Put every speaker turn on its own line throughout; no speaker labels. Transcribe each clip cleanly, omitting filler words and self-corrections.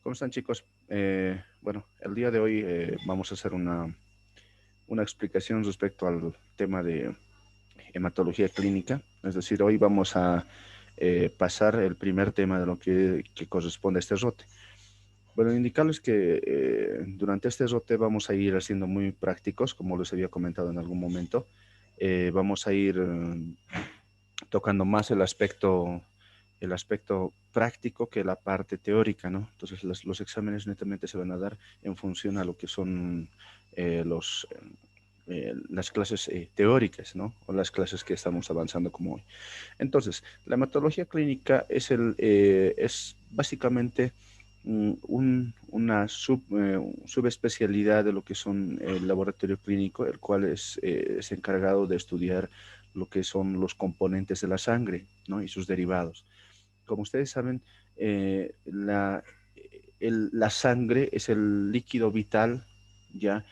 ¿Cómo están, chicos? Bueno, el día de hoy vamos a hacer una explicación respecto al tema de hematología clínica. Es decir, hoy vamos a pasar el primer tema de lo que corresponde a este ROTE. Bueno, indicarles que durante este ROTE vamos a ir haciendo muy prácticos, como les había comentado en algún momento. Vamos a ir tocando más el aspecto práctico que la parte teórica, ¿no? Entonces, los exámenes netamente se van a dar en función a lo que son las clases teóricas, ¿no? O las clases que estamos avanzando como hoy. Entonces, la hematología clínica es básicamente una subespecialidad de lo que son el laboratorio clínico, el cual es encargado de estudiar lo que son los componentes de la sangre, ¿no? Y sus derivados. Como ustedes saben, la sangre es el líquido vital, ya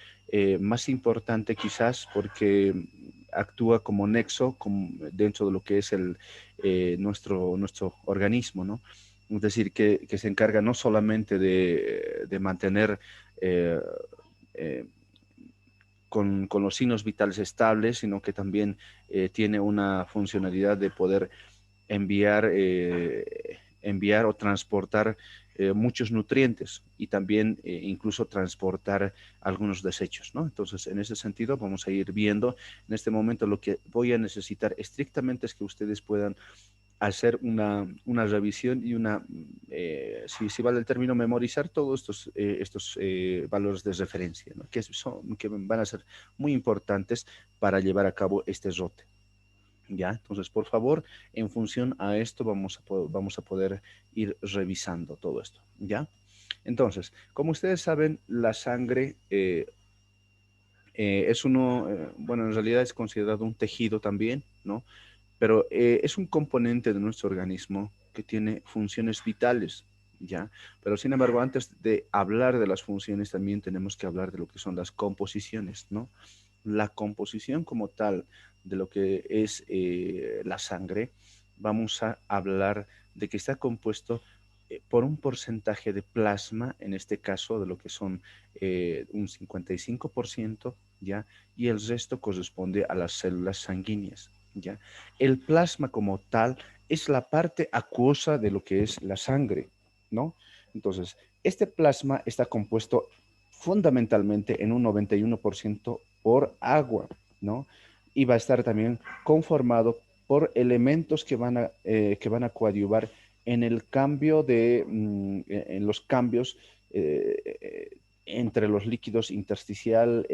más importante quizás porque actúa como nexo dentro de lo que es nuestro organismo, ¿no? Es decir, que se encarga no solamente de mantener eh, eh, con los signos vitales estables, sino que también tiene una funcionalidad de poder enviar o transportar muchos nutrientes y también incluso transportar algunos desechos, ¿no? Entonces, en ese sentido, vamos a ir viendo en este momento lo que voy a necesitar estrictamente es que ustedes puedan hacer una revisión y si vale el término, memorizar todos estos valores de referencia, ¿no? Que van a ser muy importantes para llevar a cabo este ROTE. ¿Ya? Entonces, por favor, en función a esto vamos a poder ir revisando todo esto, ¿ya? Entonces, como ustedes saben, la sangre bueno, en realidad es considerado un tejido también, ¿no? Pero es un componente de nuestro organismo que tiene funciones vitales, ¿ya? Pero sin embargo, antes de hablar de las funciones, también tenemos que hablar de lo que son las composiciones, ¿no? La composición como tal de lo que es la sangre, vamos a hablar de que está compuesto por un porcentaje de plasma, en este caso de lo que son un 55%, ¿ya? Y el resto corresponde a las células sanguíneas, ¿ya? El plasma como tal es la parte acuosa de lo que es la sangre, ¿no? Entonces, este plasma está compuesto fundamentalmente en un 91% por agua, ¿no? Y va a estar también conformado por elementos que van a coadyuvar en el cambio en los cambios entre los líquidos intersticial,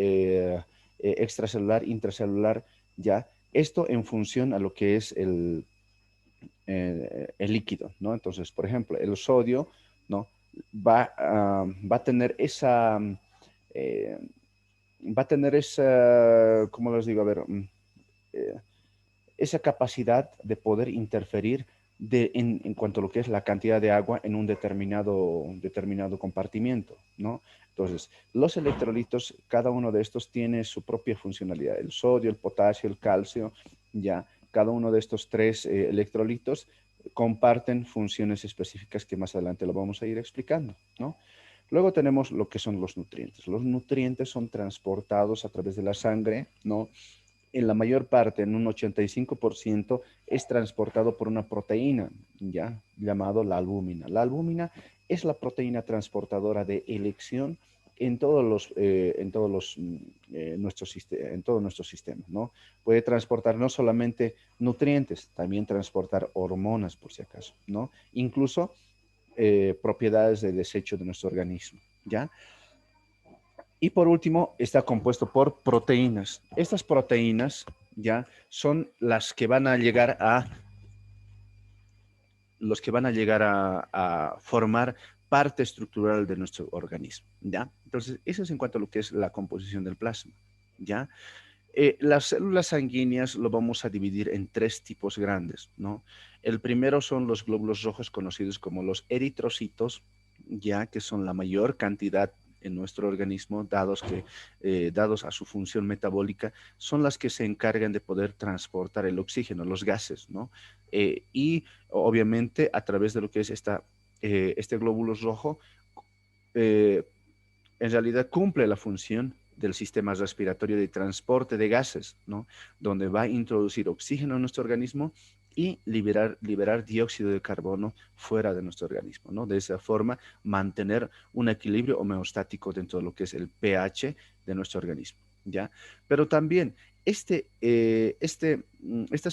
extracelular, intracelular, ¿ya? Esto en función a lo que es el líquido, ¿no? Entonces, por ejemplo, el sodio, ¿no? Va a tener eh, ¿cómo les digo? A ver, eh, esa capacidad de poder interferir en cuanto a lo que es la cantidad de agua en un determinado compartimiento, ¿no? Entonces, los electrolitos, cada uno de estos tiene su propia funcionalidad. El sodio, el potasio, el calcio, ya, cada uno de estos tres electrolitos comparten funciones específicas que más adelante lo vamos a ir explicando, ¿no? Luego tenemos lo que son los nutrientes. Los nutrientes son transportados a través de la sangre, ¿no? En la mayor parte, en un 85%, es transportado por una proteína, ya llamado la albúmina. La albúmina es la proteína transportadora de elección en todo nuestro sistema, ¿no? Puede transportar no solamente nutrientes, también transportar hormonas, por si acaso, ¿no? Incluso propiedades de desecho de nuestro organismo, ¿ya? Y por último, está compuesto por proteínas. Estas proteínas ya son las que van a llegar a formar parte estructural de nuestro organismo, ¿ya? Entonces, eso es en cuanto a lo que es la composición del plasma, ¿ya? Las células sanguíneas lo vamos a dividir en tres tipos grandes, ¿no? El primero son los glóbulos rojos conocidos como los eritrocitos, ya que son la mayor cantidad en nuestro organismo, dados a su función metabólica, son las que se encargan de poder transportar el oxígeno, los gases, ¿no? Y obviamente a través de lo que es este glóbulo rojo, eh, en realidad cumple la función del sistema respiratorio de transporte de gases, ¿no? Donde va a introducir oxígeno en nuestro organismo y liberar dióxido de carbono fuera de nuestro organismo, ¿no? De esa forma, mantener un equilibrio homeostático dentro de lo que es el pH de nuestro organismo, ¿ya? Pero también estas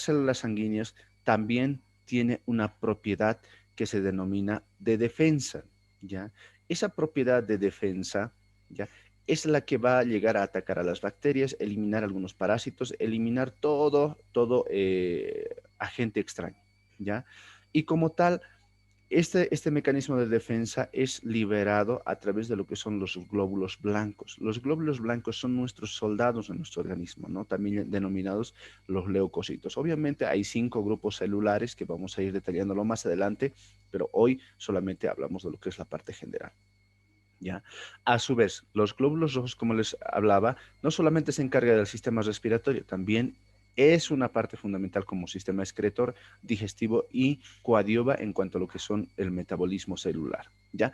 células sanguíneas también tiene una propiedad que se denomina de defensa, ¿ya? Esa propiedad de defensa, ¿ya? Es la que va a llegar a atacar a las bacterias, eliminar algunos parásitos, eliminar todo agente extraño, ¿ya? Y como tal, este mecanismo de defensa es liberado a través de lo que son los glóbulos blancos. Los glóbulos blancos son nuestros soldados en nuestro organismo, ¿no? También denominados los leucocitos. Obviamente hay 5 grupos celulares que vamos a ir detallándolo más adelante, pero hoy solamente hablamos de lo que es la parte general. ¿Ya? A su vez, los glóbulos rojos, como les hablaba, no solamente se encarga del sistema respiratorio, también es una parte fundamental como sistema excretor, digestivo y coadyuva en cuanto a lo que son el metabolismo celular, ¿ya?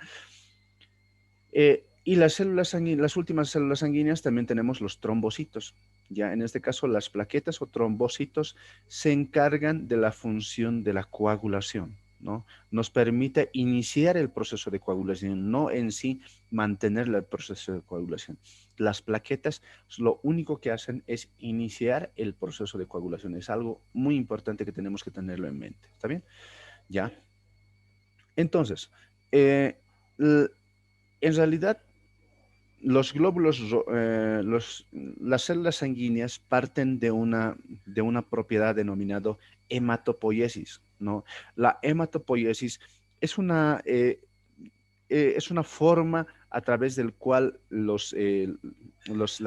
Y las células sanguíneas, las últimas células sanguíneas también tenemos los trombocitos, ya en este caso las plaquetas o trombocitos se encargan de la función de la coagulación, ¿no? Nos permite iniciar el proceso de coagulación, no en sí mantener el proceso de coagulación. Las plaquetas lo único que hacen es iniciar el proceso de coagulación. Es algo muy importante que tenemos que tenerlo en mente. ¿Está bien? Ya. Entonces, eh, en realidad, los glóbulos, las células sanguíneas parten de una propiedad denominada hematopoiesis, ¿no? La hematopoiesis es es una forma a través del cual las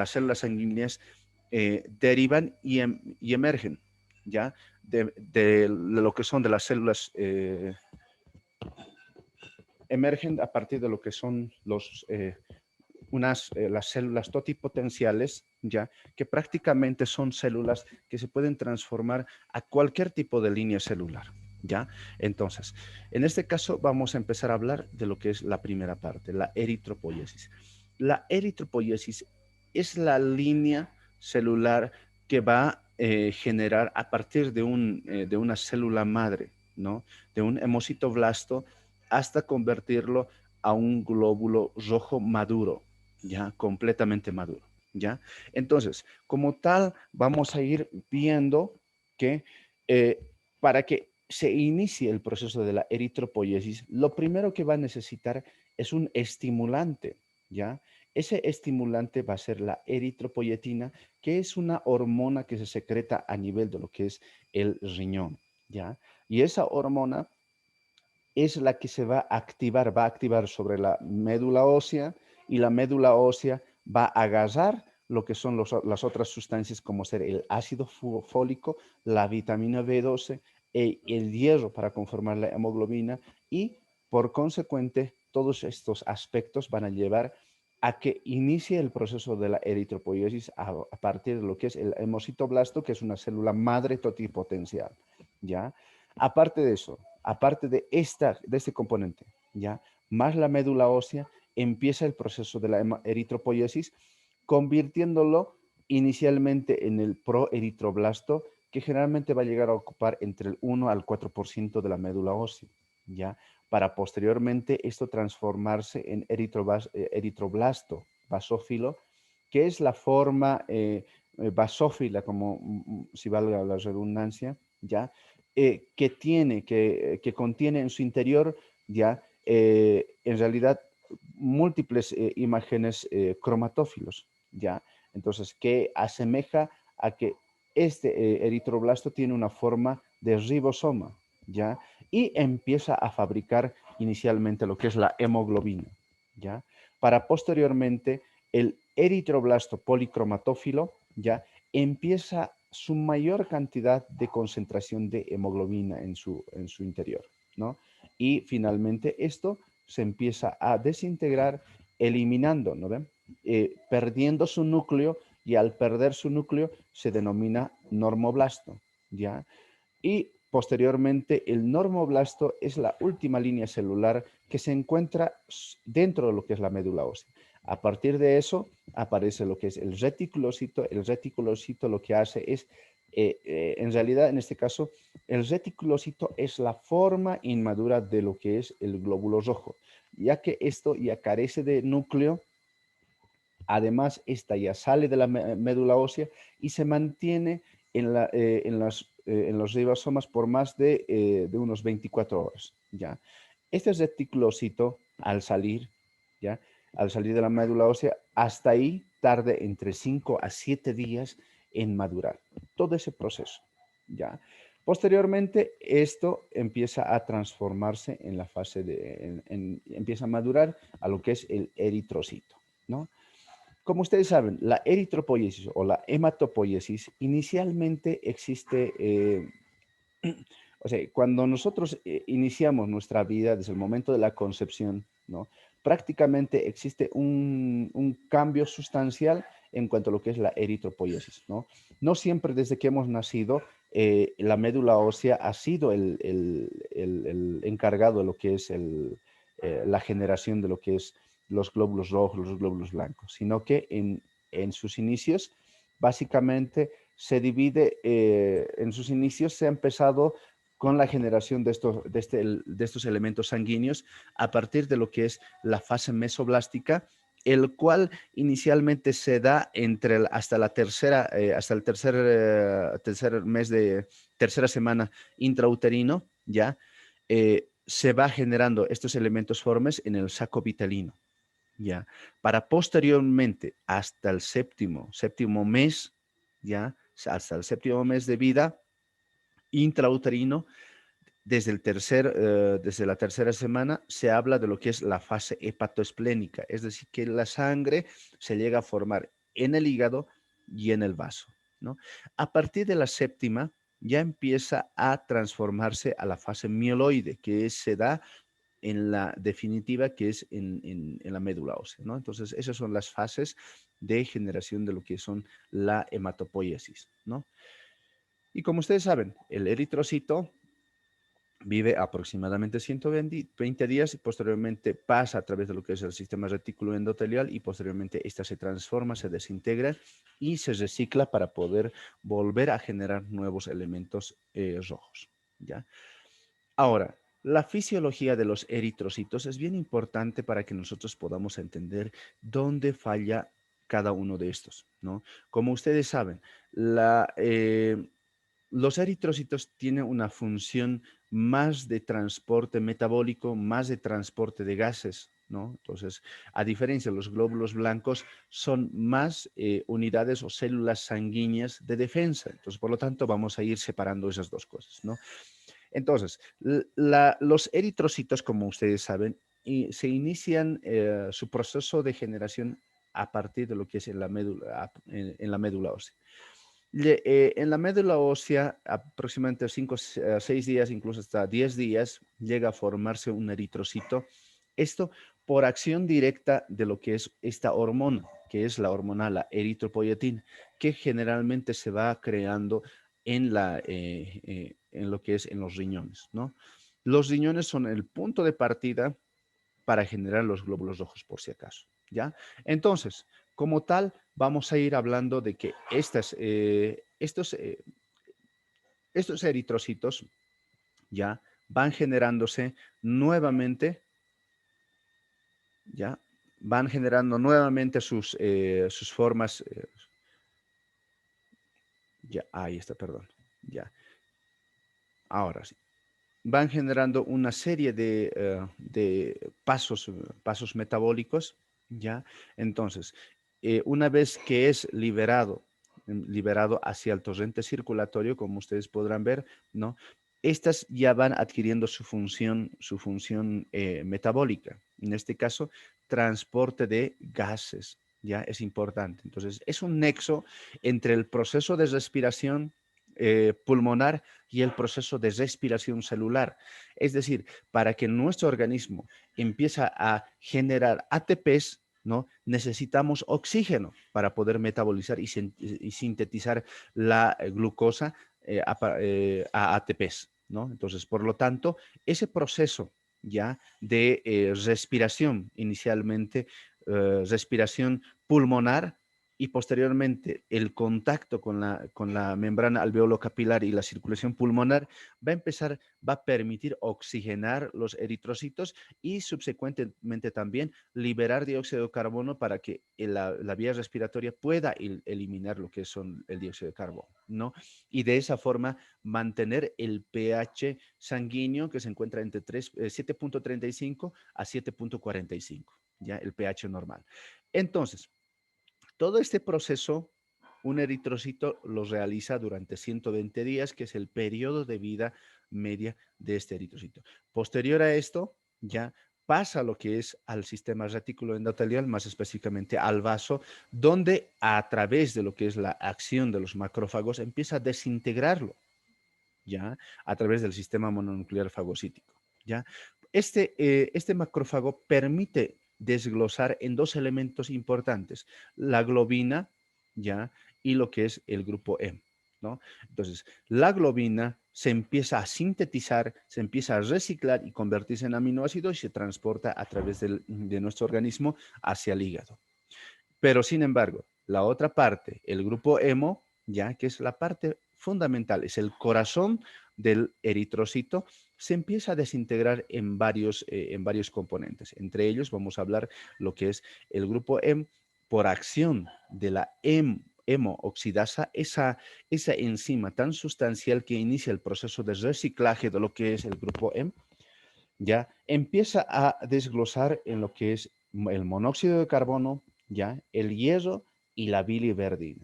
células sanguíneas derivan y emergen, ¿ya? De lo que son de las células, emergen a partir de lo que son las células totipotenciales, ya que prácticamente son células que se pueden transformar a cualquier tipo de línea celular, ya. Entonces, en este caso vamos a empezar a hablar de lo que es la primera parte, la eritropoiesis. La eritropoiesis es la línea celular que va a generar a partir de una célula madre, ¿no? De un hemocitoblasto hasta convertirlo a un glóbulo rojo maduro, ya completamente maduro, ya. Entonces, como tal, vamos a ir viendo que eh, para que se inicie el proceso de la eritropoiesis, lo primero que va a necesitar es un estimulante, ya. Ese estimulante va a ser la eritropoyetina, que es una hormona que se secreta a nivel de lo que es el riñón, ya. Y esa hormona es la que se va a activar sobre la médula ósea y la médula ósea va a agarrar lo que son las otras sustancias como ser el ácido fólico, la vitamina B12 el hierro para conformar la hemoglobina y por consecuente todos estos aspectos van a llevar a que inicie el proceso de la eritropoiesis a partir de lo que es el hemocitoblasto, que es una célula madre totipotencial, ¿ya? Aparte de eso, aparte de este componente, ¿ya? Más la médula ósea, empieza el proceso de la eritropoiesis, convirtiéndolo inicialmente en el proeritroblasto, que generalmente va a llegar a ocupar entre el 1 al 4% de la médula ósea, ¿ya? Para posteriormente esto transformarse en eritroblasto basófilo, que es la forma basófila, como si valga la redundancia, ¿ya? Que contiene en su interior ya en realidad múltiples imágenes cromatófilos, ¿ya? Entonces, que asemeja a que este eritroblasto tiene una forma de ribosoma, ¿ya? Y empieza a fabricar inicialmente lo que es la hemoglobina, ¿ya? Para posteriormente el eritroblasto policromatófilo, ¿ya? Empieza su mayor cantidad de concentración de hemoglobina en su interior, ¿no? Y finalmente esto se empieza a desintegrar eliminando, ¿no ven? Perdiendo su núcleo y al perder su núcleo se denomina normoblasto, ¿ya? Y Posteriormente, el normoblasto es la última línea celular que se encuentra dentro de lo que es la médula ósea. A partir de eso aparece lo que es el reticulocito. El reticulocito lo que hace es, en realidad, en este caso, el reticulocito es la forma inmadura de lo que es el glóbulo rojo, ya que esto ya carece de núcleo. Además, esta ya sale de la médula ósea y se mantiene en los ribosomas por más de unos 24 horas, ¿ya? Este reticulocito, ¿ya? Al salir de la médula ósea, hasta ahí tarde entre 5 a 7 días en madurar. Todo ese proceso, ¿ya? Posteriormente, esto empieza a transformarse en la fase empieza a madurar a lo que es el eritrocito, ¿no? Como ustedes saben, la eritropoiesis o la hematopoiesis inicialmente existe, o sea, cuando nosotros iniciamos nuestra vida desde el momento de la concepción, ¿no? Prácticamente existe un cambio sustancial en cuanto a lo que es la eritropoiesis, ¿no? No siempre desde que hemos nacido la médula ósea ha sido el encargado de lo que es la generación de lo que es los glóbulos rojos, los glóbulos blancos, sino que en sus inicios, básicamente se divide, en sus inicios se ha empezado con la generación de estos elementos sanguíneos a partir de lo que es la fase mesoblástica, el cual inicialmente se da hasta el tercer mes de tercera semana intrauterino, ya se va generando estos elementos formes en el saco vitelino, ya, para posteriormente hasta el séptimo mes, ya, hasta el séptimo mes de vida intrauterino, desde la tercera semana se habla de lo que es la fase hepatoesplénica, es decir, que la sangre se llega a formar en el hígado y en el vaso, ¿no? A partir de la séptima ya empieza a transformarse a la fase mieloide, que se da en la definitiva, que es en la médula ósea, ¿no? Entonces, esas son las fases de generación de lo que son la hematopoiesis, ¿no? Y como ustedes saben, el eritrocito vive aproximadamente 120 días y posteriormente pasa a través de lo que es el sistema retículo endotelial y posteriormente esta se transforma, se desintegra y se recicla para poder volver a generar nuevos elementos rojos, ¿ya? Ahora, la fisiología de los eritrocitos es bien importante para que nosotros podamos entender dónde falla cada uno de estos, ¿no? Como ustedes saben, los eritrocitos tienen una función más de transporte metabólico, más de transporte de gases, ¿no? Entonces, a diferencia de los glóbulos blancos, son más unidades o células sanguíneas de defensa. Entonces, por lo tanto, vamos a ir separando esas dos cosas, ¿no? Entonces, los eritrocitos, como ustedes saben, se inician su proceso de generación a partir de lo que es en la médula ósea. En la médula ósea, aproximadamente 5 a 6 días, incluso hasta 10 días, llega a formarse un eritrocito. Esto por acción directa de lo que es esta hormona, que es la hormona, la eritropoyetina, que generalmente se va creando en lo que es en los riñones, ¿no? Los riñones son el punto de partida para generar los glóbulos rojos, por si acaso, ¿ya? Entonces, como tal, vamos a ir hablando de que estos eritrocitos ya van generándose nuevamente, ya van generando nuevamente sus formas, ya, ahí está, perdón, ya, ahora sí. Van generando una serie de pasos metabólicos, ¿ya? Entonces, una vez que es liberado hacia el torrente circulatorio, como ustedes podrán ver, ¿no? Estas ya van adquiriendo su función metabólica. En este caso, transporte de gases, ¿ya? Es importante. Entonces, es un nexo entre el proceso de respiración pulmonar y el proceso de respiración celular. Es decir, para que nuestro organismo empiece a generar ATPs, ¿no? Necesitamos oxígeno para poder metabolizar y sintetizar la glucosa a ATPs, ¿no? Entonces, por lo tanto, ese proceso ya de respiración, inicialmente respiración pulmonar y posteriormente el contacto con la membrana alveolo-capilar y la circulación pulmonar va a empezar, va a permitir oxigenar los eritrocitos y subsecuentemente también liberar dióxido de carbono para que la vía respiratoria pueda eliminar lo que son el dióxido de carbono, ¿no? Y de esa forma mantener el pH sanguíneo que se encuentra entre 7.35 a 7.45, ya el pH normal. Entonces, todo este proceso, un eritrocito lo realiza durante 120 días, que es el periodo de vida media de este eritrocito. Posterior a esto, ya pasa lo que es al sistema retículo endotelial, más específicamente al vaso, donde a través de lo que es la acción de los macrófagos empieza a desintegrarlo, ya a través del sistema mononuclear fagocítico, ya. Este macrófago permite desglosar en dos elementos importantes, la globina, ya, y lo que es el grupo M, ¿no? Entonces, la globina se empieza a sintetizar, se empieza a reciclar y convertirse en aminoácidos y se transporta a través de nuestro organismo hacia el hígado. Pero, sin embargo, la otra parte, el grupo hemo, ya que es la parte fundamental, es el corazón del eritrocito, se empieza a desintegrar en varios componentes. Entre ellos vamos a hablar lo que es el grupo M por acción de la hemooxidasa, esa enzima tan sustancial que inicia el proceso de reciclaje de lo que es el grupo M, ya empieza a desglosar en lo que es el monóxido de carbono, ya el hierro y la biliverdina.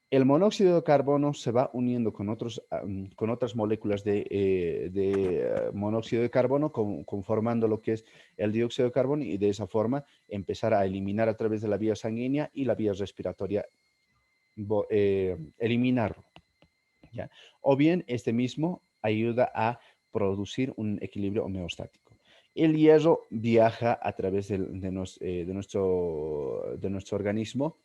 El monóxido de carbono se va uniendo con otras moléculas de monóxido de carbono, conformando lo que es el dióxido de carbono y de esa forma empezar a eliminar a través de la vía sanguínea y la vía respiratoria, eliminarlo, ¿ya? O bien este mismo ayuda a producir un equilibrio homeostático. El hierro viaja a través de nuestro organismo,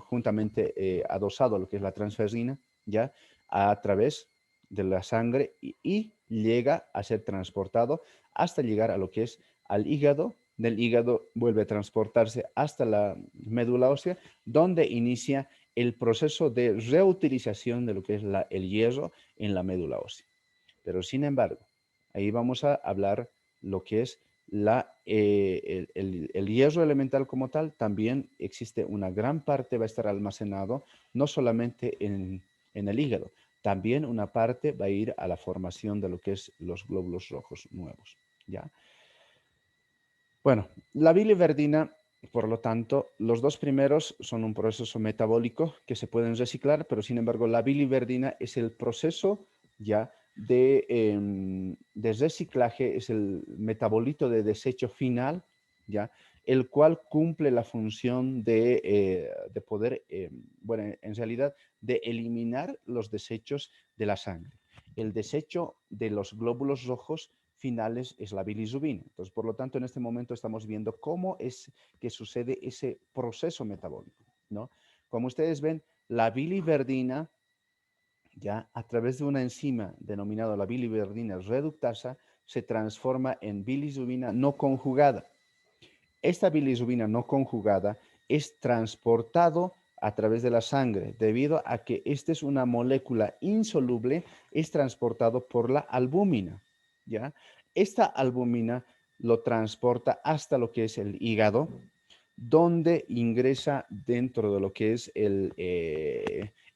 juntamente adosado a lo que es la transferrina, ¿ya? A través de la sangre y llega a ser transportado hasta llegar a lo que es al hígado. Del hígado vuelve a transportarse hasta la médula ósea, donde inicia el proceso de reutilización de lo que es el hierro en la médula ósea. Pero sin embargo, ahí vamos a hablar lo que es el hierro elemental como tal. También existe una gran parte, va a estar almacenado no solamente en el hígado, también una parte va a ir a la formación de lo que es los glóbulos rojos nuevos, ¿ya? Bueno, la biliverdina, por lo tanto, los dos primeros son un proceso metabólico que se pueden reciclar, pero sin embargo la biliverdina es el proceso ya de reciclaje, es el metabolito de desecho final, ya, el cual cumple la función de poder, bueno, en realidad, de eliminar los desechos de la sangre. El desecho de los glóbulos rojos finales es la bilirrubina. Entonces, por lo tanto, en este momento estamos viendo cómo es que sucede ese proceso metabólico, ¿no? Como ustedes ven, la biliverdina, ya a través de una enzima denominada la biliverdina reductasa, se transforma en bilirrubina no conjugada. Esta bilirrubina no conjugada es transportado a través de la sangre debido a que esta es una molécula insoluble, es transportado por la albúmina, ¿ya? Esta albúmina lo transporta hasta lo que es el hígado, donde ingresa dentro de lo que es el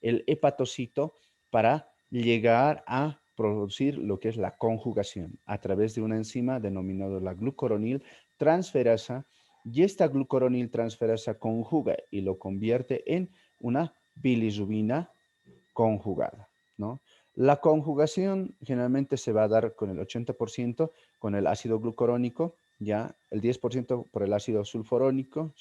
hepatocito para llegar a producir lo que es la conjugación a través de una enzima denominada la glucoronil transferasa, y esta glucoronil transferasa conjuga y lo convierte en una bilirrubina conjugada, ¿no? La conjugación generalmente se va a dar con el 80% con el ácido glucurónico, ya el 10% por el ácido sulfurónico,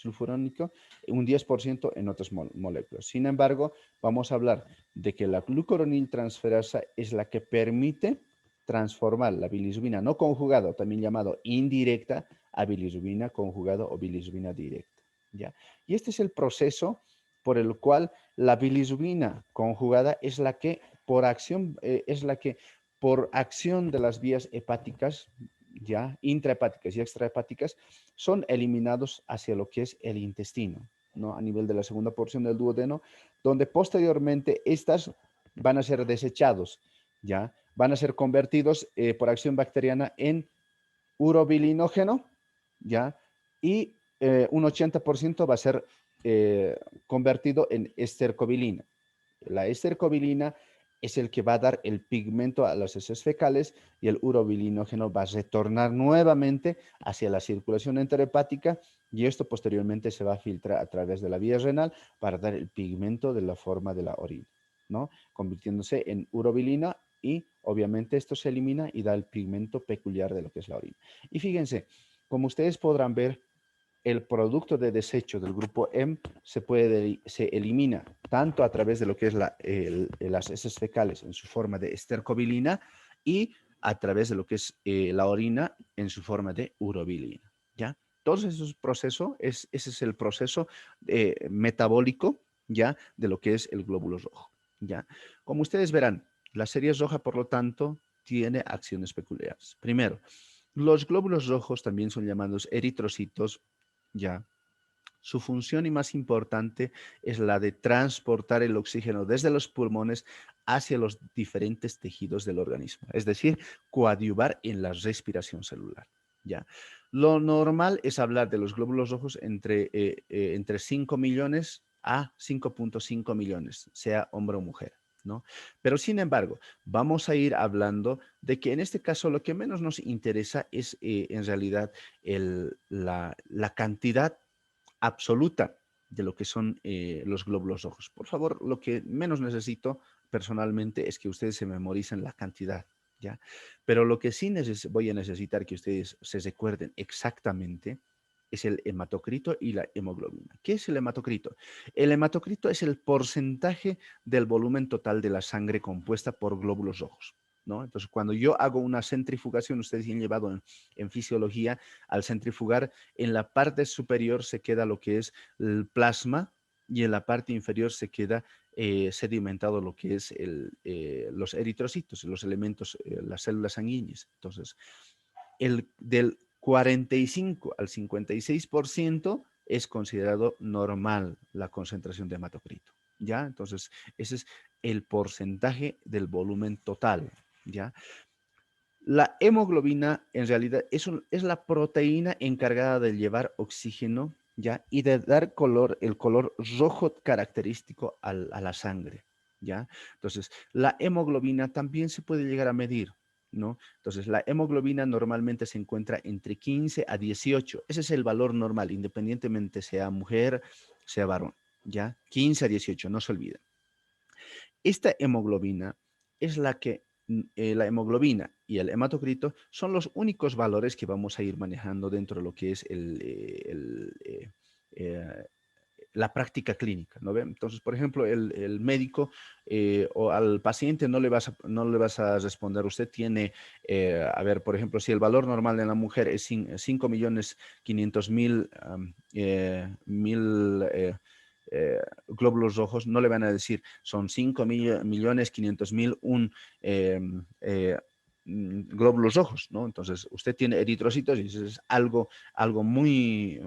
un 10% en otras moléculas. Sin embargo, vamos a hablar de que la glucoronil transferasa es la que permite transformar la bilirrubina no conjugada, también llamado indirecta, a bilirrubina conjugada o bilirrubina directa, ¿ya? Y este es el proceso por el cual la bilirrubina conjugada es la que por acción, es la que por acción de las vías hepáticas, ya intrahepáticas y extrahepáticas, son eliminados hacia lo que es el intestino, ¿no? A nivel de la segunda porción del duodeno, donde posteriormente estas van a ser desechados, ¿ya? Van a ser convertidos por acción bacteriana en urobilinógeno, ¿ya? Y un 80% va a ser convertido en estercobilina. La estercobilina es el que va a dar el pigmento a las heces fecales y el urobilinógeno va a retornar nuevamente hacia la circulación enterohepática y esto posteriormente se va a filtrar a través de la vía renal para dar el pigmento de la forma de la orina, ¿no? Convirtiéndose en urobilina y obviamente esto se elimina y da el pigmento peculiar de lo que es la orina. Y fíjense, como ustedes podrán ver, el producto de desecho del grupo M se elimina tanto a través de lo que es las heces fecales en su forma de estercobilina y a través de lo que es la orina en su forma de urobilina, ¿ya? Todos esos procesos, ese es el proceso metabólico, ¿ya? De lo que es el glóbulo rojo, ¿ya? Como ustedes verán, la serie roja, por lo tanto, tiene acciones peculiares. Primero, los glóbulos rojos también son llamados eritrocitos, ya. Su función y más importante es la de transportar el oxígeno desde los pulmones hacia los diferentes tejidos del organismo, es decir, coadyuvar en la respiración celular. ¿Ya? Lo normal es hablar de los glóbulos rojos entre 5 millones a 5.5 millones, sea hombre o mujer, ¿no? Pero sin embargo, vamos a ir hablando de que en este caso lo que menos nos interesa es en realidad la cantidad absoluta de lo que son los glóbulos rojos. Por favor, lo que menos necesito personalmente es que ustedes se memoricen la cantidad, ¿ya? Pero lo que sí voy a necesitar que ustedes se recuerden exactamente es el hematocrito y la hemoglobina. ¿Qué es el hematocrito? El hematocrito es el porcentaje del volumen total de la sangre compuesta por glóbulos rojos, ¿no? Entonces, cuando yo hago una centrifugación, ustedes ya han llevado en fisiología, al centrifugar, en la parte superior se queda lo que es el plasma y en la parte inferior se queda sedimentado lo que es los eritrocitos, los elementos, las células sanguíneas. Entonces, del 45 al 56% es considerado normal la concentración de hematocrito, ¿ya? Entonces, ese es el porcentaje del volumen total, ¿ya? La hemoglobina en realidad es la proteína encargada de llevar oxígeno, ¿ya? Y de dar el color rojo característico a la sangre, ¿ya? Entonces, la hemoglobina también se puede llegar a medir, ¿no? Entonces, la hemoglobina normalmente se encuentra entre 15 a 18. Ese es el valor normal, independientemente sea mujer, sea varón, ¿ya? 15 a 18, no se olviden. Esta hemoglobina es la hemoglobina y el hematocrito son los únicos valores que vamos a ir manejando dentro de lo que es eh, la práctica clínica, ¿no ve? Entonces, por ejemplo, el médico o al paciente no le vas a responder, usted tiene, a ver, por ejemplo, si el valor normal de la mujer es 5.500.000 glóbulos rojos, no le van a decir son 5.500.000 glóbulos rojos, ¿no? Entonces, usted tiene eritrocitos y eso es algo muy,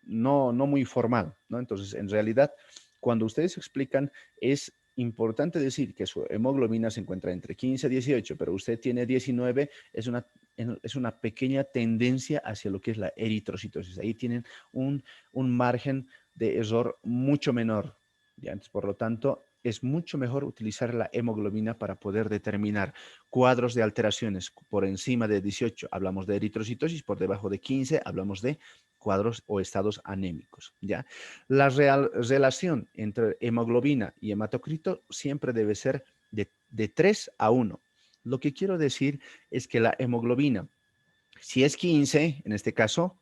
no muy formal, ¿no? Entonces, en realidad, cuando ustedes explican, es importante decir que su hemoglobina se encuentra entre 15 y 18, pero usted tiene 19, es una pequeña tendencia hacia lo que es la eritrocitosis. Ahí tienen un margen de error mucho menor. ¿Ya? Entonces, por lo tanto, es mucho mejor utilizar la hemoglobina para poder determinar cuadros de alteraciones. Por encima de 18 hablamos de eritrocitosis, por debajo de 15 hablamos de cuadros o estados anémicos. ¿Ya? La relación entre hemoglobina y hematocrito siempre debe ser de 3 a 1. Lo que quiero decir es que la hemoglobina, si es 15, en este caso,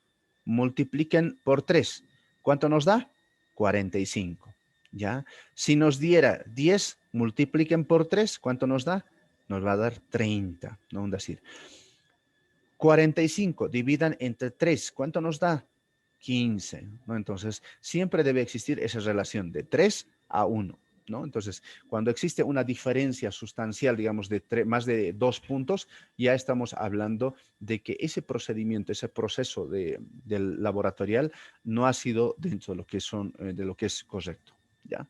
multipliquen por 3. ¿Cuánto nos da? 45. ¿Ya? Si nos diera 10, multipliquen por 3, ¿cuánto nos da? Nos va a dar 30, ¿no? Es decir, 45 dividan entre 3, ¿cuánto nos da? 15, ¿no? Entonces, siempre debe existir esa relación de 3 a 1, ¿no? Entonces, cuando existe una diferencia sustancial, digamos, de más de 2 puntos, ya estamos hablando de que ese procedimiento, ese proceso del laboratorial no ha sido dentro de lo que, de lo que es correcto, ¿ya?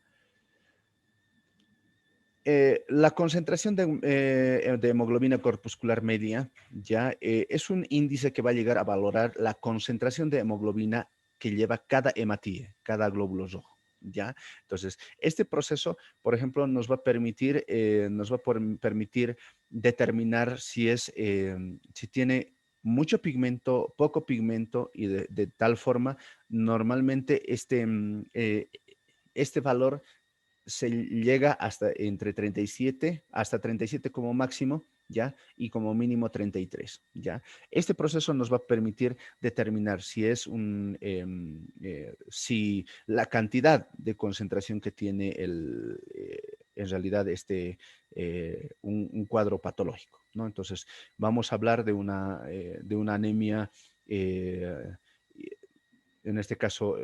La concentración de hemoglobina corpuscular media ya es un índice que va a llegar a valorar la concentración de hemoglobina que lleva cada hematíe, cada glóbulo rojo. ¿Ya? Entonces, este proceso, por ejemplo, nos va a permitir, permitir determinar si, si tiene mucho pigmento, poco pigmento y de tal forma, normalmente este valor se llega hasta entre 37, hasta 37 como máximo, ¿ya? Y como mínimo 33, ¿ya? Este proceso nos va a permitir determinar si es si la cantidad de concentración que tiene en realidad un cuadro patológico, ¿no? Entonces, vamos a hablar de una anemia, en este caso,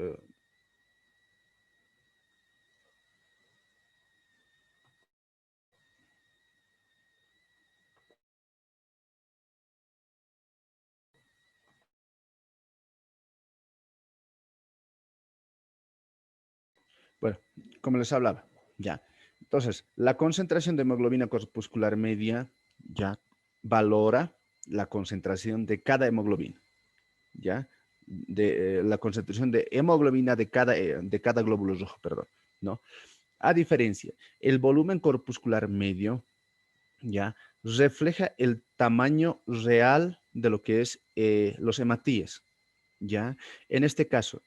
bueno, como les hablaba, ya. Entonces, la concentración de hemoglobina corpuscular media ya valora la concentración de cada hemoglobina, ya, la concentración de hemoglobina de cada glóbulo rojo, perdón, ¿no? A diferencia, el volumen corpuscular medio, ya, refleja el tamaño real de lo que es los hematíes, ¿ya? En este caso,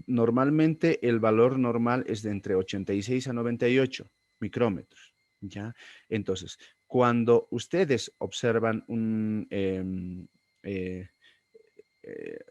normalmente el valor normal es de entre 86 a 98 micrómetros, ¿ya? Entonces, cuando ustedes observan un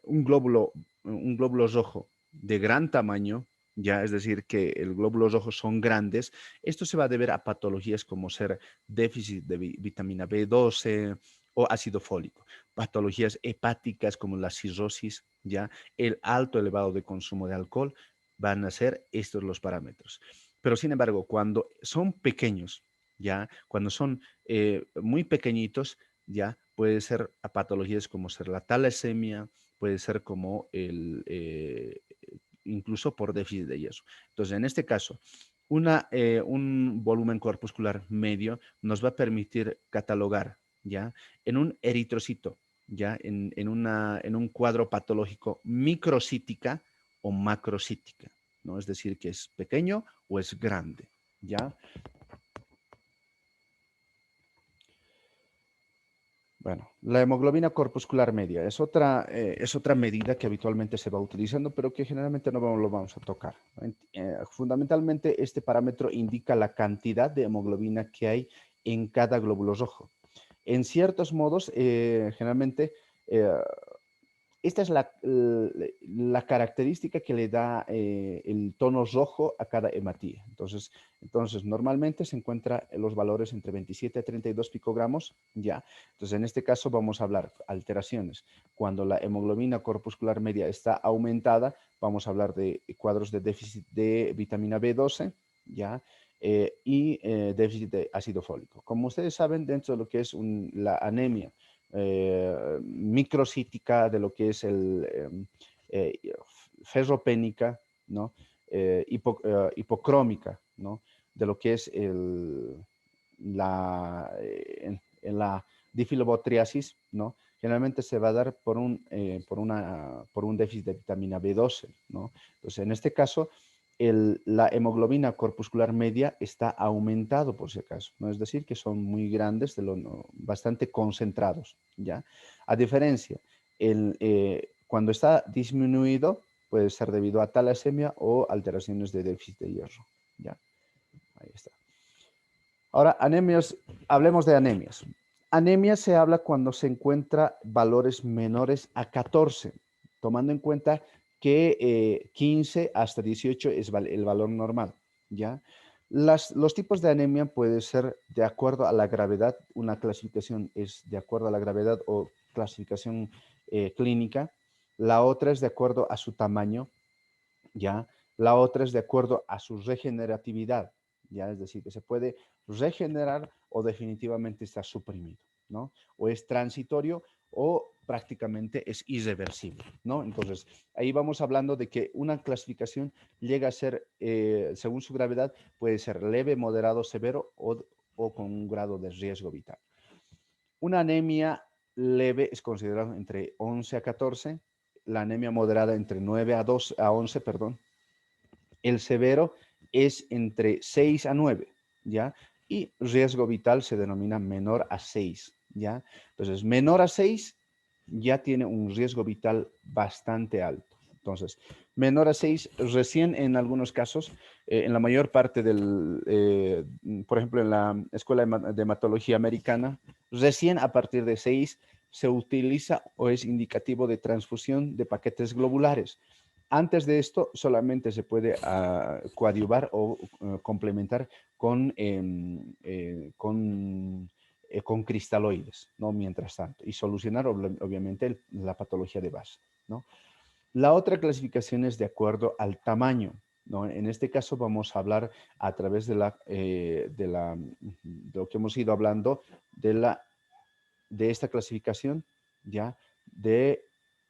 glóbulo rojo de gran tamaño, ya es decir, que el glóbulos rojos son grandes, esto se va a deber a patologías como ser déficit de vitamina B12 o ácido fólico, patologías hepáticas como la cirrosis, ya el alto elevado de consumo de alcohol, van a ser estos los parámetros. Pero sin embargo, cuando son pequeños, ya cuando son muy pequeñitos, ya puede ser a patologías como ser la talasemia, puede ser como incluso por déficit de hierro. Entonces, en este caso, un volumen corpuscular medio nos va a permitir catalogar, ¿ya? En un eritrocito, ¿ya? En un cuadro patológico microcítica o macrocítica, ¿no? Es decir, que es pequeño o es grande, ¿ya? Bueno, la hemoglobina corpuscular media es otra medida que habitualmente se va utilizando, pero que generalmente no lo vamos a tocar. Fundamentalmente, este parámetro indica la cantidad de hemoglobina que hay en cada glóbulo rojo. En ciertos modos, generalmente, eh, esta es la característica que le da el tono rojo a cada hematía. Entonces, normalmente se encuentra en los valores entre 27 a 32 picogramos, ya. Entonces, en este caso vamos a hablar alteraciones. Cuando la hemoglobina corpuscular media está aumentada, vamos a hablar de cuadros de déficit de vitamina B12, ya, déficit de ácido fólico. Como ustedes saben, dentro de lo que es la anemia, microcítica de lo que es eh, ferropénica, ¿no? Hipocrómica, ¿no? De lo que es en la difilobotriasis, ¿no? Generalmente se va a dar por un déficit de vitamina B12, ¿no? Entonces, en este caso, la hemoglobina corpuscular media está aumentado por si acaso, ¿no? Es decir, que son muy grandes, bastante concentrados, ¿ya? A diferencia, cuando está disminuido, puede ser debido a talasemia o alteraciones de déficit de hierro, ¿ya? Ahí está. Ahora, anemias, hablemos de anemias. Anemia se habla cuando se encuentra valores menores a 14, tomando en cuenta que 15 hasta 18 es el valor normal, ¿ya? Los tipos de anemia pueden ser de acuerdo a la gravedad. Una clasificación es de acuerdo a la gravedad o clasificación clínica. La otra es de acuerdo a su tamaño, ¿ya? La otra es de acuerdo a su regeneratividad, ya es decir, que se puede regenerar o definitivamente está suprimido, ¿no? O es transitorio o prácticamente es irreversible, ¿no? Entonces, ahí vamos hablando de que una clasificación llega a ser, según su gravedad, puede ser leve, moderado, severo o con un grado de riesgo vital. Una anemia leve es considerada entre 11 a 14, la anemia moderada entre 9 a 2 a 11, perdón. El severo es entre 6 a 9, ¿ya? Y riesgo vital se denomina menor a 6, ¿ya? Entonces, menor a 6 ya tiene un riesgo vital bastante alto. Entonces, menor a 6, recién en algunos casos, en la mayor parte por ejemplo, en la Escuela de Hematología Americana, recién a partir de 6 se utiliza o es indicativo de transfusión de paquetes globulares. Antes de esto, solamente se puede coadyuvar o complementar con cristaloides, ¿no? Mientras tanto, y solucionar obviamente la patología de base, ¿no? La otra clasificación es de acuerdo al tamaño, ¿no? En este caso vamos a hablar a través de lo que hemos ido hablando de esta clasificación, ¿ya?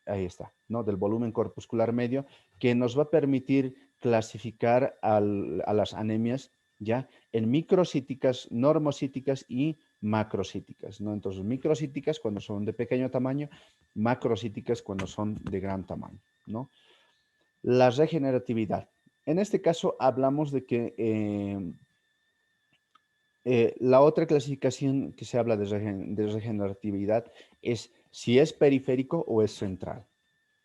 Ahí está, ¿no? Del volumen corpuscular medio, que nos va a permitir clasificar a las anemias, ¿ya? En microcíticas, normocíticas y macrocíticas, ¿no? Entonces, microcíticas cuando son de pequeño tamaño, macrocíticas cuando son de gran tamaño, ¿no? La regeneratividad. En este caso hablamos de que la otra clasificación que se habla de regeneratividad es si es periférico o es central,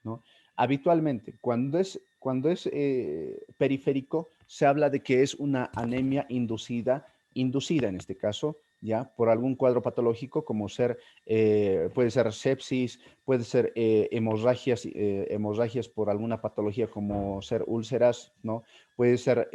¿no? Habitualmente, cuando es periférico, se habla de que es una anemia inducida en este caso, ya por algún cuadro patológico como puede ser sepsis, puede ser hemorragias por alguna patología como ser úlceras, ¿no? Puede ser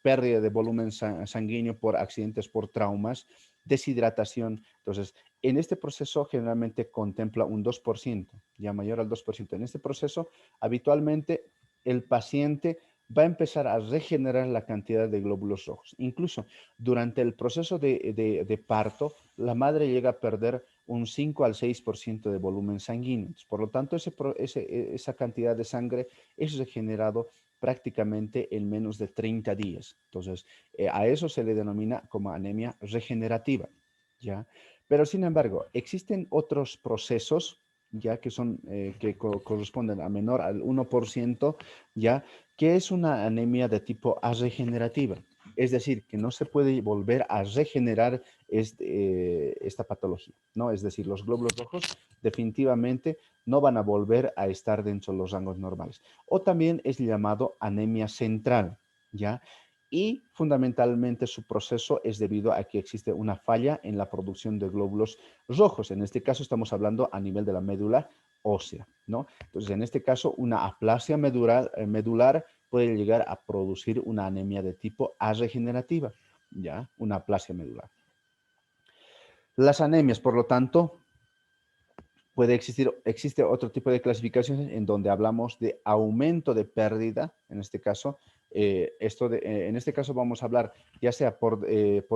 pérdida de volumen sanguíneo por accidentes, por traumas, deshidratación. Entonces, en este proceso generalmente contempla un 2%, ya mayor al 2%. En este proceso, habitualmente el paciente va a empezar a regenerar la cantidad de glóbulos rojos. Incluso durante el proceso de parto, la madre llega a perder un 5 al 6% de volumen sanguíneo. Por lo tanto, esa cantidad de sangre es regenerado prácticamente en menos de 30 días. Entonces, a eso se le denomina como anemia regenerativa, ¿ya? Pero sin embargo, existen otros procesos ya que corresponden a menor al 1%, ya que es una anemia de tipo arregenerativa. Es decir, que no se puede volver a regenerar esta patología, ¿no? Es decir, los glóbulos rojos definitivamente no van a volver a estar dentro de los rangos normales. O también es llamado anemia central, ¿ya? Y fundamentalmente su proceso es debido a que existe una falla en la producción de glóbulos rojos. En este caso estamos hablando a nivel de la médula ósea, ¿no? Entonces, en este caso, una aplasia medular puede llegar a producir una anemia de tipo arregenerativa, ¿ya? Una aplasia medular. Las anemias, por lo tanto, existe otro tipo de clasificaciones en donde hablamos de aumento de pérdida, en este caso, en este caso vamos a hablar ya sea por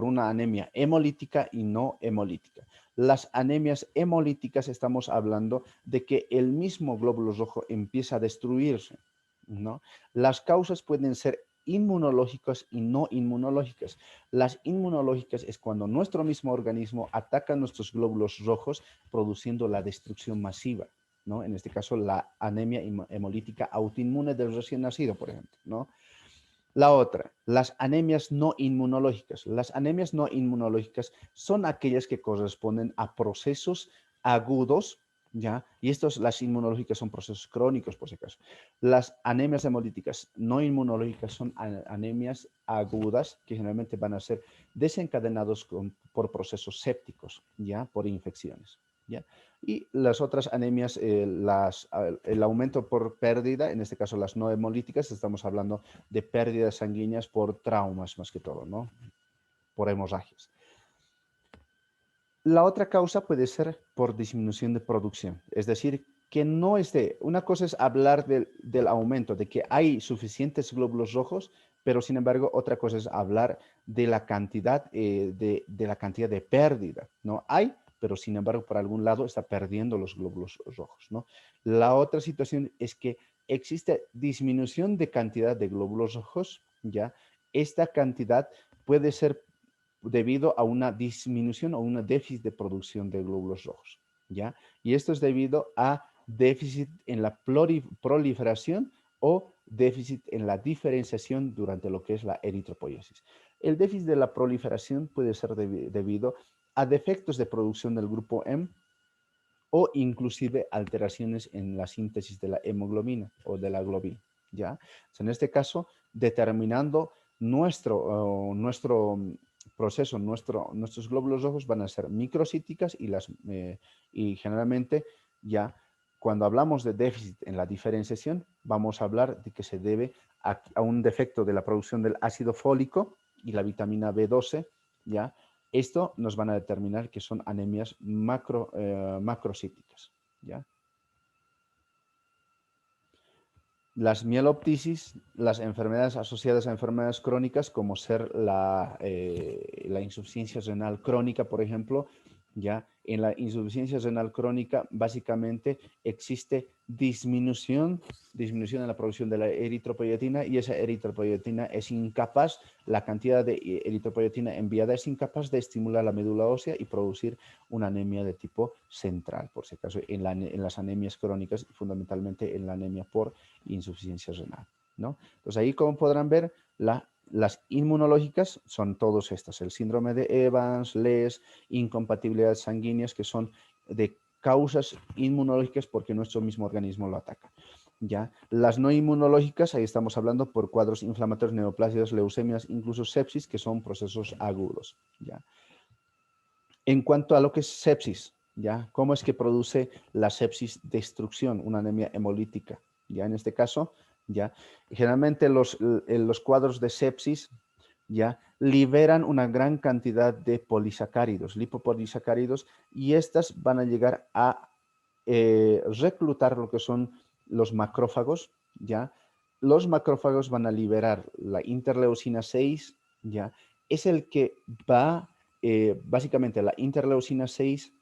una anemia hemolítica y no hemolítica. Las anemias hemolíticas estamos hablando de que el mismo glóbulo rojo empieza a destruirse, ¿no? Las causas pueden ser inmunológicas y no inmunológicas. Las inmunológicas es cuando nuestro mismo organismo ataca nuestros glóbulos rojos produciendo la destrucción masiva, ¿no? En este caso, la anemia hemolítica autoinmune del recién nacido, por ejemplo, ¿no? La otra, las anemias no inmunológicas. Las anemias no inmunológicas son aquellas que corresponden a procesos agudos, ¿ya? Y las inmunológicas son procesos crónicos, por si acaso. Las anemias hemolíticas no inmunológicas son anemias agudas que generalmente van a ser desencadenados por procesos sépticos, ¿ya? Por infecciones, ¿ya? Y las otras anemias, el aumento por pérdida, en este caso las no hemolíticas, estamos hablando de pérdidas sanguíneas por traumas más que todo, ¿no? Por hemorragias. La otra causa puede ser por disminución de producción, es decir, que no esté, una cosa es hablar del aumento, de que hay suficientes glóbulos rojos, pero sin embargo, otra cosa es hablar de la cantidad, de la cantidad de pérdida, ¿no? Hay, pero sin embargo, por algún lado está perdiendo los glóbulos rojos, ¿no? La otra situación es que existe disminución de cantidad de glóbulos rojos, ¿ya? Esta cantidad puede ser debido a una disminución o un déficit de producción de glóbulos rojos, ¿ya? Y esto es debido a déficit en la proliferación o déficit en la diferenciación durante lo que es la eritropoiesis. El déficit de la proliferación puede ser debido a defectos de producción del grupo M o inclusive alteraciones en la síntesis de la hemoglobina o de la globina, ¿ya? En este caso, determinando nuestro proceso, nuestros glóbulos rojos van a ser microcíticas y generalmente ya cuando hablamos de déficit en la diferenciación, vamos a hablar de que se debe a un defecto de la producción del ácido fólico y la vitamina B12, ¿ya? Esto nos van a determinar que son anemias macrocíticas, ¿ya? Las mieloptisis, las enfermedades asociadas a enfermedades crónicas, como ser la insuficiencia renal crónica, por ejemplo, ya en la insuficiencia renal crónica básicamente existe disminución en la producción de la eritropoyetina y esa eritropoyetina es incapaz, la cantidad de eritropoyetina enviada es incapaz de estimular la médula ósea y producir una anemia de tipo central, por si acaso, en las anemias crónicas, fundamentalmente en la anemia por insuficiencia renal, ¿no? Entonces ahí, como podrán ver, las inmunológicas son todas estas, el síndrome de Evans, LES, incompatibilidades sanguíneas, que son de causas inmunológicas porque nuestro mismo organismo lo ataca. ¿Ya? Las no inmunológicas, ahí estamos hablando por cuadros inflamatorios, neoplasias, leucemias, incluso sepsis, que son procesos agudos. ¿Ya? En cuanto a lo que es sepsis, ¿ya? ¿Cómo es que produce la sepsis destrucción, una anemia hemolítica? Ya en este caso, ya generalmente los cuadros de sepsis ya liberan una gran cantidad de polisacáridos, lipopolisacáridos, y estas van a llegar a reclutar lo que son los macrófagos, ya. Los macrófagos van a liberar la interleucina 6, ya. Es el que va, básicamente la interleucina 6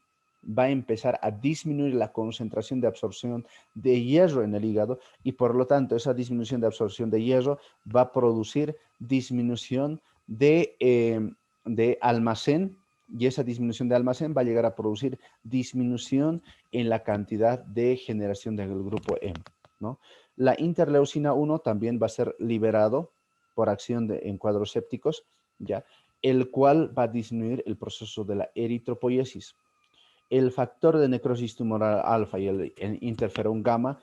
va a empezar a disminuir la concentración de absorción de hierro en el hígado y por lo tanto esa disminución de absorción de hierro va a producir disminución de almacén y esa disminución de almacén va a llegar a producir disminución en la cantidad de generación del grupo M, ¿no? La interleucina 1 también va a ser liberado por acción en cuadros sépticos, ¿ya? El cual va a disminuir el proceso de la eritropoiesis. El factor de necrosis tumoral alfa y el interferón gamma,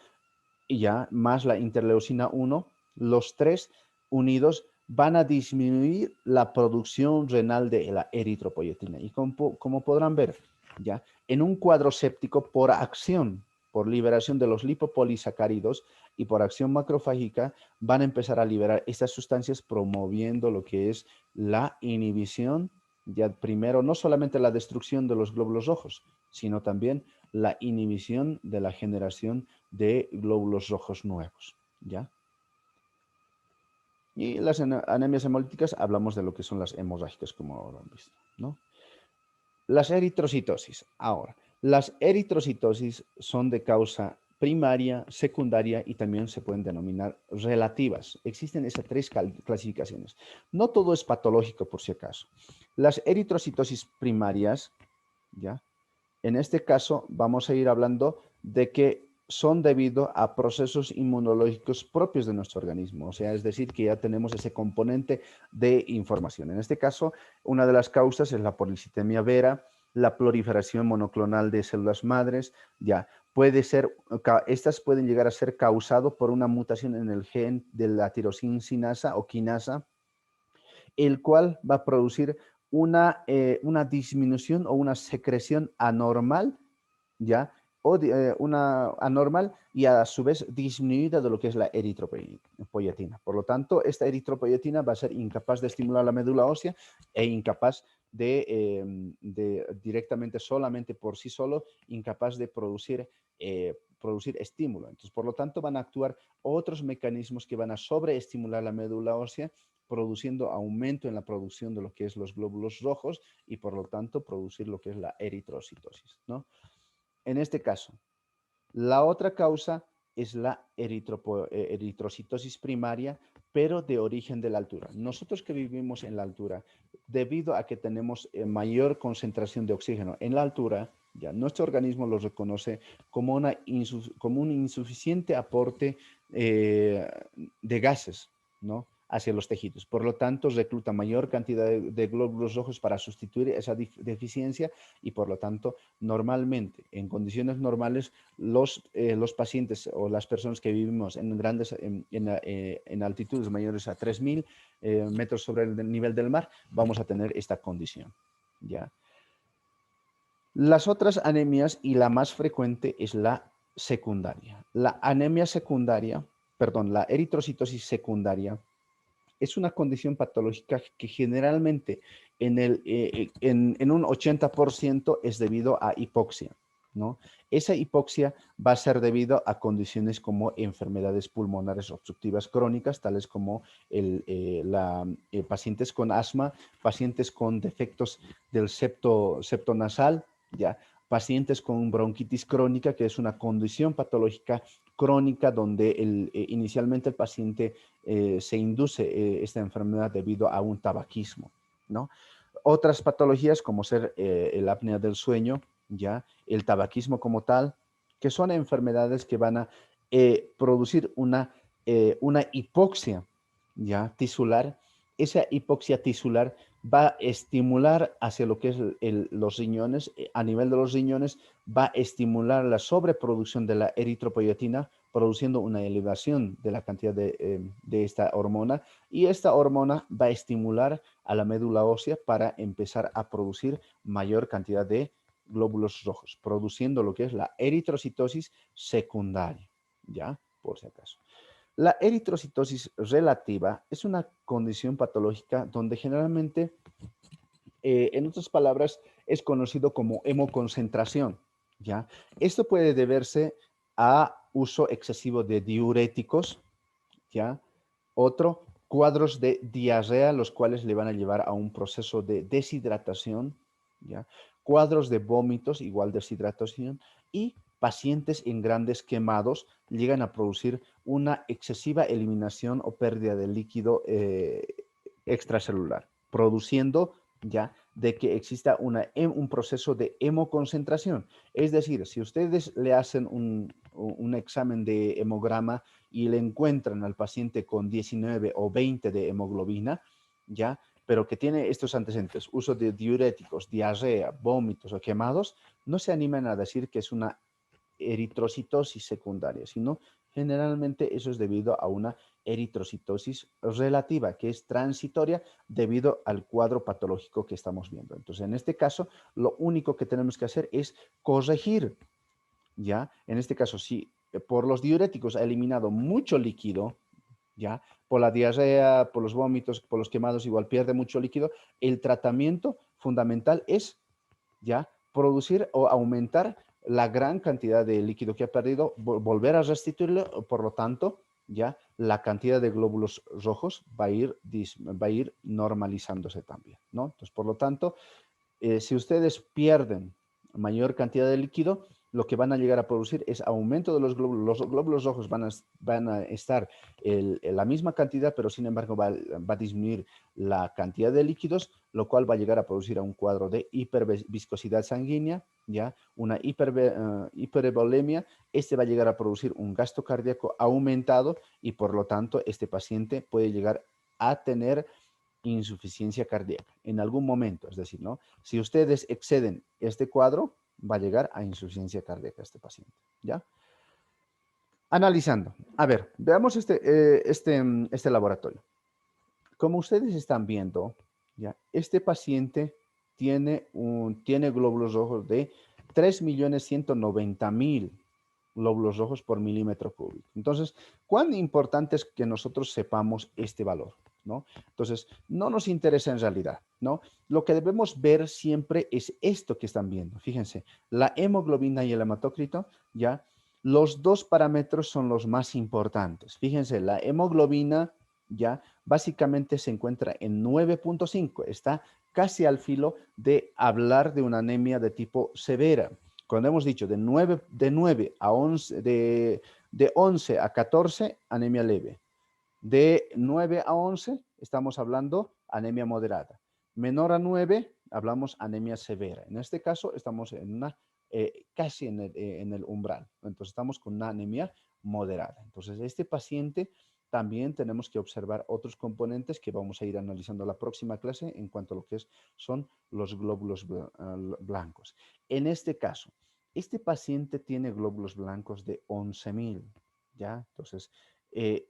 y ya más la interleucina 1, los tres unidos van a disminuir la producción renal de la eritropoyetina. Y como podrán ver, ya en un cuadro séptico por acción, por liberación de los lipopolisacáridos y por acción macrofágica, van a empezar a liberar estas sustancias promoviendo lo que es la inhibición, ya primero no solamente la destrucción de los glóbulos rojos, sino también la inhibición de la generación de glóbulos rojos nuevos, ¿ya? Y las anemias hemolíticas hablamos de lo que son las hemorrágicas, como ahora han visto, ¿no? Las eritrocitosis. Ahora, las eritrocitosis son de causa primaria, secundaria y también se pueden denominar relativas. Existen esas tres clasificaciones. No todo es patológico, por si acaso. Las eritrocitosis primarias, ¿ya? En este caso, vamos a ir hablando de que son debido a procesos inmunológicos propios de nuestro organismo. O sea, es decir, que ya tenemos ese componente de información. En este caso, una de las causas es la policitemia vera, la proliferación monoclonal de células madres, ya. Puede ser, estas pueden llegar a ser causadas por una mutación en el gen de la tirosinasa o quinasa, el cual va a producir una disminución o una secreción anormal, ¿ya? O una anormal y a su vez disminuida de lo que es la eritropoyetina. Por lo tanto, esta eritropoyetina va a ser incapaz de estimular la médula ósea e incapaz directamente solamente por sí solo, incapaz de producir estímulo. Entonces, por lo tanto, van a actuar otros mecanismos que van a sobreestimular la médula ósea, produciendo aumento en la producción de lo que es los glóbulos rojos y, por lo tanto, producir lo que es la eritrocitosis, ¿no? En este caso, la otra causa es la eritrocitosis primaria, pero de origen de la altura. Nosotros que vivimos en la altura, debido a que tenemos mayor concentración de oxígeno en la altura, ya nuestro organismo lo reconoce como, como un insuficiente aporte de gases, ¿no? Hacia los tejidos. Por lo tanto, recluta mayor cantidad de glóbulos rojos para sustituir esa deficiencia y, por lo tanto, normalmente, en condiciones normales, los pacientes o las personas que vivimos en altitudes mayores a 3.000 metros sobre el nivel del mar, vamos a tener esta condición, ¿ya? Las otras anemias y la más frecuente es la secundaria. La anemia secundaria, perdón, la eritrocitosis secundaria es una condición patológica que generalmente en un 80% es debido a hipoxia, ¿no? Esa hipoxia va a ser debido a condiciones como enfermedades pulmonares obstructivas crónicas, tales como pacientes con asma, pacientes con defectos del septo nasal, ¿ya? Pacientes con bronquitis crónica, que es una condición patológica crónica donde inicialmente el paciente se induce esta enfermedad debido a un tabaquismo, ¿no? Otras patologías como ser el apnea del sueño, ya el tabaquismo como tal, que son enfermedades que van a producir una hipoxia, ya tisular. Esa hipoxia tisular va a estimular hacia lo que es los riñones, a nivel de los riñones, va a estimular la sobreproducción de la eritropoyetina, produciendo una elevación de la cantidad de esta hormona, y esta hormona va a estimular a la médula ósea para empezar a producir mayor cantidad de glóbulos rojos, produciendo lo que es la eritrocitosis secundaria, ¿ya? Por si acaso. La eritrocitosis relativa es una condición patológica donde generalmente, en otras palabras, es conocido como hemoconcentración, ¿ya? Esto puede deberse a uso excesivo de diuréticos, ¿ya? Otro, cuadros de diarrea, los cuales le van a llevar a un proceso de deshidratación, ¿ya? Cuadros de vómitos, igual deshidratación, y pacientes en grandes quemados llegan a producir una excesiva eliminación o pérdida de líquido extracelular, produciendo ya de que exista un proceso de hemoconcentración. Es decir, si ustedes le hacen un examen de hemograma y le encuentran al paciente con 19 o 20 de hemoglobina, ya, pero que tiene estos antecedentes, uso de diuréticos, diarrea, vómitos o quemados, no se animan a decir que es una eritrocitosis secundaria, sino generalmente eso es debido a una eritrocitosis relativa, que es transitoria debido al cuadro patológico que estamos viendo. Entonces, en este caso, lo único que tenemos que hacer es corregir, ¿ya? En este caso, si por los diuréticos ha eliminado mucho líquido, ¿ya? Por la diarrea, por los vómitos, por los quemados, igual pierde mucho líquido, el tratamiento fundamental es, ¿ya? Producir o aumentar la gran cantidad de líquido que ha perdido, volver a restituirlo, por lo tanto, ya la cantidad de glóbulos rojos va a ir normalizándose también, ¿no? Entonces, por lo tanto, si ustedes pierden mayor cantidad de líquido, lo que van a llegar a producir es aumento de los glóbulos. Los glóbulos rojos van a estar en la misma cantidad, pero sin embargo va a disminuir la cantidad de líquidos, lo cual va a llegar a producir a un cuadro de hiperviscosidad sanguínea, ¿ya? Una hiperebolemia. Este va a llegar a producir un gasto cardíaco aumentado y, por lo tanto, este paciente puede llegar a tener insuficiencia cardíaca en algún momento. Es decir, ¿no? Si ustedes exceden este cuadro, va a llegar a insuficiencia cardíaca este paciente, ¿ya? Analizando. A ver, veamos este laboratorio. Como ustedes están viendo, ¿ya? Este paciente tiene glóbulos rojos de 3.190.000 glóbulos rojos por milímetro cúbico. Entonces, ¿cuán importante es que nosotros sepamos este valor? ¿no? Entonces, no nos interesa en realidad, ¿no? Lo que debemos ver siempre es esto que están viendo. Fíjense, la hemoglobina y el hematócrito, ¿ya? Los dos parámetros son los más importantes. Fíjense, la hemoglobina, ¿ya? Básicamente se encuentra en 9.5, está casi al filo de hablar de una anemia de tipo severa. Cuando hemos dicho de 9 a 11, de 11 a 14, anemia leve. De 9 a 11 estamos hablando anemia moderada. Menor a 9 hablamos anemia severa. En este caso estamos en una, casi en el umbral. Entonces estamos con una anemia moderada. Entonces este paciente también tenemos que observar otros componentes que vamos a ir analizando la próxima clase en cuanto a lo que son los glóbulos blancos. En este caso, este paciente tiene glóbulos blancos de 11.000, ¿ya? Entonces,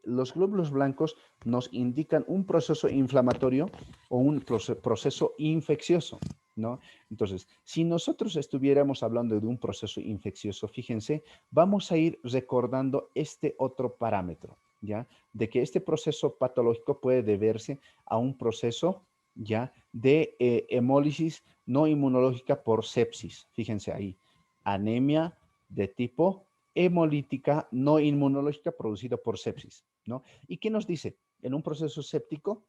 los glóbulos blancos nos indican un proceso inflamatorio o un proceso infeccioso, ¿no? Entonces, si nosotros estuviéramos hablando de un proceso infeccioso, fíjense, vamos a ir recordando este otro parámetro, ¿ya? De que este proceso patológico puede deberse a un proceso, ¿ya? De hemólisis no inmunológica por sepsis. Fíjense ahí, anemia de tipo hemolítica no inmunológica producida por sepsis, ¿no? ¿Y qué nos dice? En un proceso séptico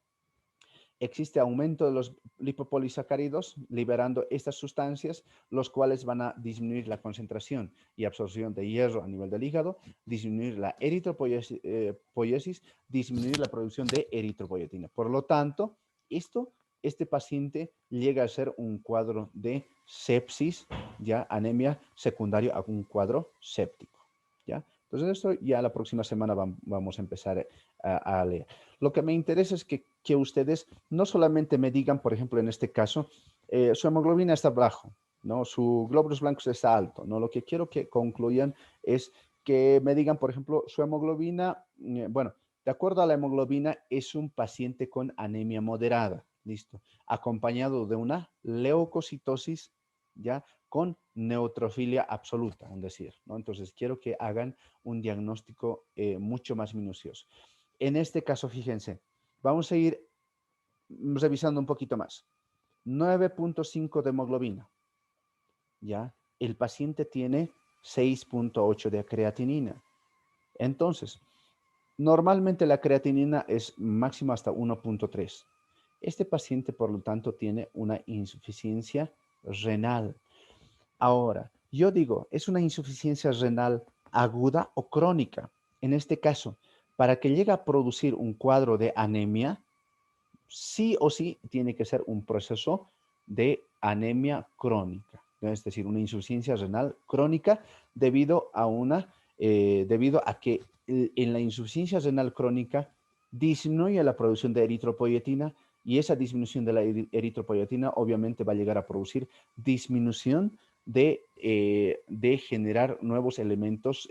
existe aumento de los lipopolisacáridos liberando estas sustancias, los cuales van a disminuir la concentración y absorción de hierro a nivel del hígado, disminuir la eritropoiesis, disminuir la producción de eritropoyetina. Por lo tanto, este paciente llega a ser un cuadro de sepsis, ya anemia secundaria a un cuadro séptico, ¿ya? Entonces, esto ya la próxima semana vamos a empezar a leer. Lo que me interesa es que ustedes no solamente me digan, por ejemplo, en este caso, su hemoglobina está bajo, ¿no? Su glóbulos blancos está alto, ¿no? Lo que quiero que concluyan es que me digan, por ejemplo, su hemoglobina, bueno, de acuerdo a la hemoglobina, es un paciente con anemia moderada, listo, acompañado de una leucocitosis, ¿ya? Con neutrofilia absoluta, es decir, ¿no? Entonces, quiero que hagan un diagnóstico mucho más minucioso. En este caso, fíjense, vamos a ir revisando un poquito más. 9.5 de hemoglobina, ¿ya? El paciente tiene 6.8 de creatinina. Entonces, normalmente la creatinina es máxima hasta 1.3. Este paciente, por lo tanto, tiene una insuficiencia renal. Ahora, yo digo, ¿es una insuficiencia renal aguda o crónica? En este caso, para que llegue a producir un cuadro de anemia, sí o sí tiene que ser un proceso de anemia crónica, ¿no? Es decir, una insuficiencia renal crónica debido a que en la insuficiencia renal crónica disminuye la producción de eritropoyetina y esa disminución de la eritropoyetina obviamente va a llegar a producir disminución de generar nuevos elementos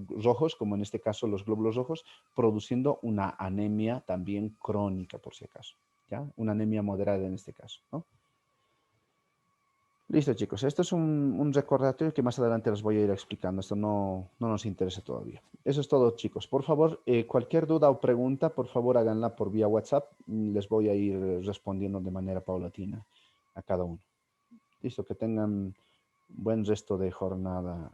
rojos, como en este caso los glóbulos rojos, produciendo una anemia también crónica, por si acaso, ¿ya? Una anemia moderada en este caso, ¿no? Listo, chicos. Esto es un recordatorio que más adelante les voy a ir explicando. Esto no nos interesa todavía. Eso es todo, chicos. Por favor, cualquier duda o pregunta, por favor, háganla por vía WhatsApp. Les voy a ir respondiendo de manera paulatina a cada uno. Listo, que tengan buen resto de jornada.